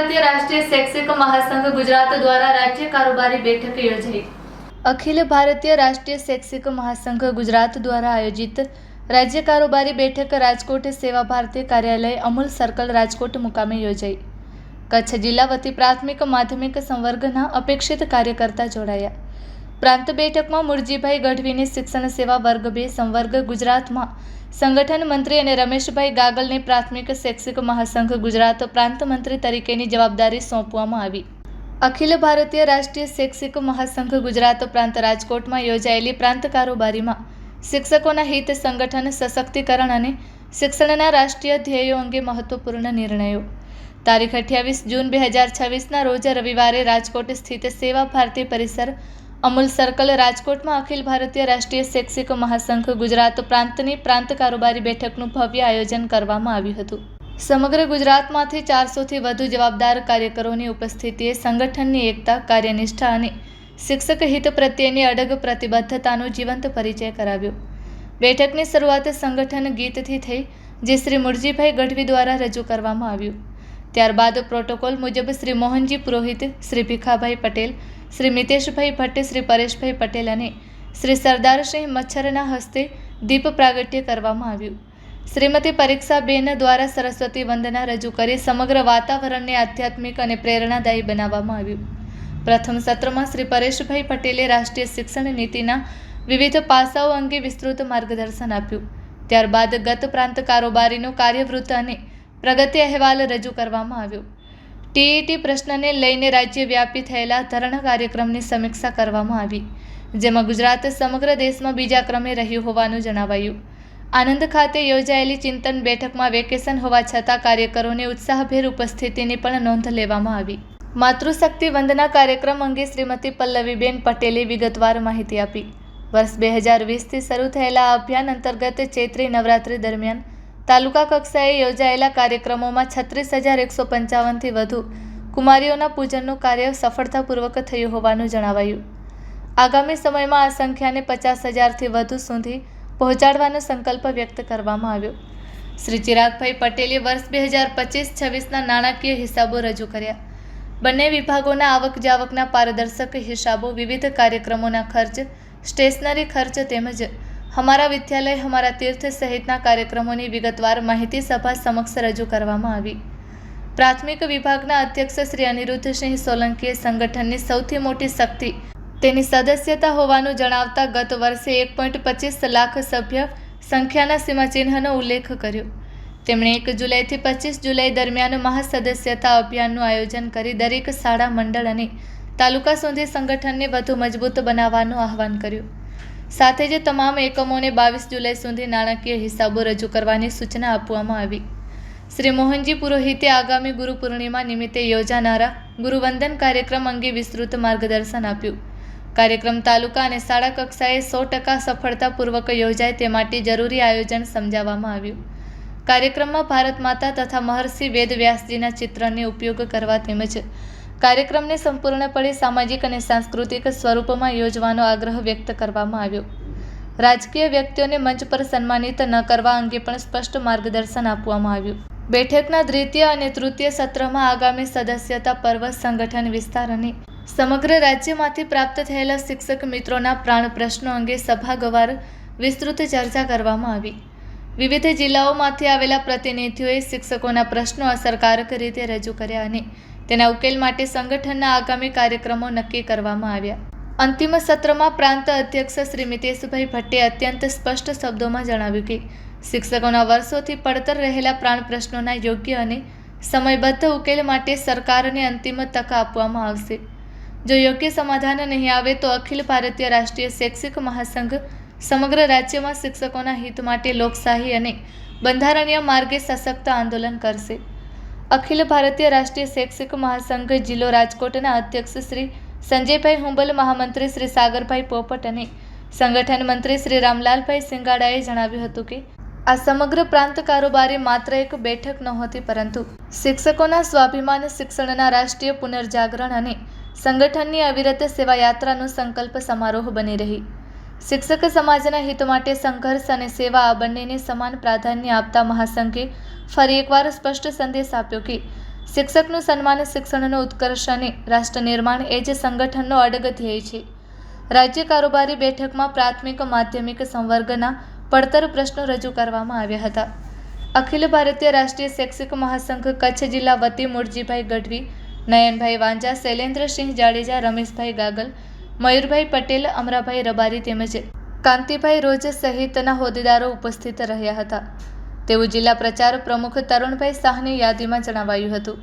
ભારતીય રાષ્ટ્રીય શૈક્ષિક મહાસંઘ ગુજરાત દ્વારા રાજ્ય કારોબારી બેઠક યોજાઈ। અખિલ ભારતીય રાષ્ટ્રીય શૈક્ષિક મહાસંઘ ગુજરાત દ્વારા આયોજિત રાજ્ય કારોબારી બેઠક રાજકોટ સેવા ભારતી કાર્યાલય અમૂલ સર્કલ રાજકોટ મુકામે યોજાઈ। કચ્છ જિલ્લા વતી પ્રાથમિક માધ્યમિક સંવર્ગના અપેક્ષિત કાર્યકર્તા જોડાયા। પ્રાંત બેઠકમાં મુરજીભાઈ ગઢવીને શિક્ષણ સેવા વર્ગ 2 સંવર્ગ ગુજરાતમાં સંગઠન મંત્રી અને રમેશભાઈ ગાગલને પ્રાથમિક શૈક્ષિક મહાસંઘ ગુજરાત પ્રાંત મંત્રી તરીકેની જવાબદારી સોંપવામાં આવી। અખિલ ભારતીય રાષ્ટ્રીય શૈક્ષિક મહાસંઘ ગુજરાત પ્રાંત રાજકોટમાં યોજાયેલી પ્રાંત કારોબારીમાં શિક્ષકોના હિત સંગઠન સશક્તિકરણ અને શિક્ષણના રાષ્ટ્રીય ધ્યેયો અંગે મહત્વપૂર્ણ નિર્ણયો। તારીખ 28 જૂન 2026ના રોજ રવિવારે રાજકોટ સ્થિત સેવા ભારતી પરિસર અમૂલ સર્કલ રાજકોટમાં અખિલ ભારતીય રાષ્ટ્રીય શૈક્ષિક મહાસંઘ ગુજરાત પ્રાંતની પ્રાંત કારોબારી બેઠકનું ભવ્ય આયોજન કરવામાં આવ્યું હતું। સમગ્ર ગુજરાતમાંથી 400થી વધુ જવાબદાર કાર્યકરોની ઉપસ્થિતિએ સંગઠનની એકતા, કાર્યનિષ્ઠા અને શિક્ષક હિત પ્રત્યેની અડગ પ્રતિબદ્ધતાનો જીવંત પરિચય કરાવ્યો। બેઠકની શરૂઆત સંગઠન ગીતથી થઈ, જે શ્રી મુરજીભાઈ ગઢવી દ્વારા રજૂ કરવામાં આવ્યું। ત્યારબાદ પ્રોટોકોલ મુજબ શ્રી મોહનજી પુરોહિત, શ્રી ભીખાભાઈ પટેલ, શ્રી મિતેશભાઈ ભટ્ટ, શ્રી પરેશભાઈ પટેલ અને શ્રી સરદારસિંહ મચ્છરના હસ્તે દીપ પ્રાગટ્ય કરવામાં આવ્યું। શ્રીમતી પરીક્ષાબેન દ્વારા સરસ્વતી વંદના રજૂ કરી સમગ્ર વાતાવરણને આધ્યાત્મિક અને પ્રેરણાદાયી બનાવવામાં આવ્યું। પ્રથમ સત્રમાં શ્રી પરેશભાઈ પટેલે રાષ્ટ્રીય શિક્ષણ નીતિના વિવિધ પાસાઓ અંગે વિસ્તૃત માર્ગદર્શન આપ્યું। ત્યારબાદ ગત પ્રાંત કારોબારીનો કાર્યવૃત્ત અને પ્રગતિ અહેવાલ રજૂ કરવામાં આવ્યો। ટીઈટી પ્રશ્નને લઈને રાજ્યવ્યાપી થયેલા ધરણા કાર્યક્રમની સમીક્ષા કરવામાં આવી, જેમાં ગુજરાત સમગ્ર દેશમાં બીજા ક્રમે રહ્યું હોવાનું જણાવાયું। આનંદ ખાતે યોજાયેલી ચિંતન બેઠકમાં વેકેશન હોવા છતાં કાર્યકરોની ઉત્સાહભેર ઉપસ્થિતિની પણ નોંધ લેવામાં આવી। માતૃશક્તિ વંદના કાર્યક્રમ અંગે શ્રીમતી પલ્લવીબેન પટેલે વિગતવાર માહિતી આપી। વર્ષ 2020થી શરૂ થયેલા આ અભિયાન અંતર્ગત ચૈત્રી નવરાત્રી દરમિયાન તાલુકા કક્ષાએ યોજાયેલા કાર્યક્રમોમાં 36,155થી વધુ કુમારીઓના પૂજનનું કાર્ય સફળતાપૂર્વક થયું હોવાનું જણાવાયું। આગામી સમયમાં આ સંખ્યાને 50,000થી વધુ સુધી પહોંચાડવાનો સંકલ્પ વ્યક્ત કરવામાં આવ્યો। શ્રી ચિરાગભાઈ પટેલે વર્ષ 2025-26ના નાણાકીય હિસાબો રજૂ કર્યા। બંને વિભાગોના આવક જાવકના પારદર્શક હિસાબો, વિવિધ કાર્યક્રમોના ખર્ચ, સ્ટેશનરી ખર્ચ તેમજ હમારા વિદ્યાલય હમારા તીર્થ સહિતના કાર્યક્રમોની વિગતવાર માહિતી સભા સમક્ષ રજૂ કરવામાં આવી। પ્રાથમિક વિભાગના અધ્યક્ષ શ્રી અનિરુદ્ધસિંહ સોલંકીએ સંગઠનની સૌથી મોટી શક્તિ તેની સદસ્યતા હોવાનું જણાવતા ગત વર્ષે 1.25 લાખ સભ્ય સંખ્યાના સીમાચિહ્નનો ઉલ્લેખ કર્યો। તેમણે 1 જુલાઈથી 25 જુલાઈ દરમિયાન મહાસદસ્યતા અભિયાનનું આયોજન કરી દરેક શાળા, મંડળ અને તાલુકા સુધી સંગઠનને વધુ મજબૂત બનાવવાનું આહવાન કર્યું। સાથે જ તમામ એકમોને 22 જુલાઈ સુધી નાણાકીય હિસાબો રજૂ કરવાની સૂચના આપવામાં આવી। શ્રી મોહનજી પુરોહિતે આગામી ગુરુ પૂર્ણિમા નિમિત્તે યોજાનારા ગુરુવંદન કાર્યક્રમ અંગે વિસ્તૃત માર્ગદર્શન આપ્યું। કાર્યક્રમ તાલુકા અને શાળા કક્ષાએ 100% સફળતાપૂર્વક યોજાય તે માટે જરૂરી આયોજન સમજાવવામાં આવ્યું। કાર્યક્રમમાં ભારત માતા તથા મહર્ષિ વેદવ્યાસજીના ચિત્રને ઉપયોગ કરવા તેમજ કાર્યક્રમને સંપૂર્ણપણે સામાજિક અને સાંસ્કૃતિક સ્વરૂપમાં યોજવાનો આગ્રહ વ્યક્ત કરવામાં આવ્યો। રાજકીય વ્યક્તિઓને મંચ પર સન્માનિત ન કરવા અંગે પણ સ્પષ્ટ માર્ગદર્શન આપવામાં આવ્યું। બેઠકના દ્વિતીય અને તૃતીય સત્રમાં આગામી સદસ્યતા પર્વ, સંગઠન વિસ્તાર અને સમગ્ર રાજ્યમાંથી પ્રાપ્ત થયેલા શિક્ષક મિત્રોના પ્રાણ પ્રશ્નો અંગે સભાગવાર વિસ્તૃત ચર્ચા કરવામાં આવી। વિવિધ જિલ્લાઓમાંથી આવેલા પ્રતિનિધિઓએ શિક્ષકોના પ્રશ્નો અસરકારક રીતે રજૂ કર્યા અને તેના ઉકેલ માટે સંગઠનના આગામી કાર્યક્રમો નક્કી કરવામાં આવ્યા। અંતિમ સત્રમાં પ્રાંત અધ્યક્ષ શ્રી મિતેશભાઈ ભટ્ટે અત્યંત સ્પષ્ટ શબ્દોમાં જણાવ્યું કે શિક્ષકોના વર્ષોથી પડતર રહેલા પ્રાણ પ્રશ્નોના યોગ્ય અને સમયબદ્ધ ઉકેલ માટે સરકારને અંતિમ તક આપવામાં આવશે। જો યોગ્ય સમાધાન નહીં આવે તો અખિલ ભારતીય રાષ્ટ્રીય શૈક્ષિક મહાસંઘ સમગ્ર રાજ્યમાં શિક્ષકોના હિત માટે લોકશાહી અને બંધારણીય માર્ગે સશક્ત આંદોલન કરશે। અખિલ ભારતીય રાષ્ટ્રીય શૈક્ષિક મહાસંઘ જિલ્લો રાજકોટના અધ્યક્ષ શ્રી સંજયભાઈ હુંબલ, મહામંત્રી શ્રી સાગરભાઈ પોપટ અને સંગઠન મંત્રી શ્રી રામલાલભાઈ સિંગાડાએ જણાવ્યું હતું કે આ સમગ્ર પ્રાંત કારોબારી માત્ર એક બેઠક નહોતી, પરંતુ શિક્ષકોના સ્વાભિમાન, શિક્ષણના રાષ્ટ્રીય પુનર્જાગરણ અને સંગઠનની અવિરત સેવા યાત્રાનો સંકલ્પ સમારોહ બની રહી। શિક્ષક સમાજના હિત માટે સંઘર્ષ અને સેવા આ બંનેને સમાન પ્રાધાન્ય આપતા મહાસંઘે ફરી એકવાર સ્પષ્ટ સંદેશ આપ્યો કે શિક્ષકનું સન્માન શિક્ષણનો ઉત્કર્ષ અને રાષ્ટ્ર નિર્માણ એ જ સંગઠનનો અડગ ધ્યેય છે. રાજ્ય કારોબારી બેઠકમાં પ્રાથમિક માધ્યમિક સંવર્ગના પડતર પ્રશ્નો રજૂ કરવામાં આવ્યા હતા. અખિલ ભારતીય રાષ્ટ્રીય શૈક્ષિક મહાસંઘ કચ્છ જિલ્લા વતી મૂળજીભાઈ ગઢવી, નયનભાઈ વાંજા, શૈલેન્દ્રસિંહ જાડેજા, રમેશભાઈ ગાગલ, મયુરભાઈ પટેલ, અમરાભાઈ રબારી તેમજ કાંતિભાઈ રોજ સહિતના હોદ્દેદારો ઉપસ્થિત રહ્યા હતા તેવું જિલ્લા પ્રચાર પ્રમુખ તરુણભાઈ શાહની યાદીમાં જણાવાયું હતું.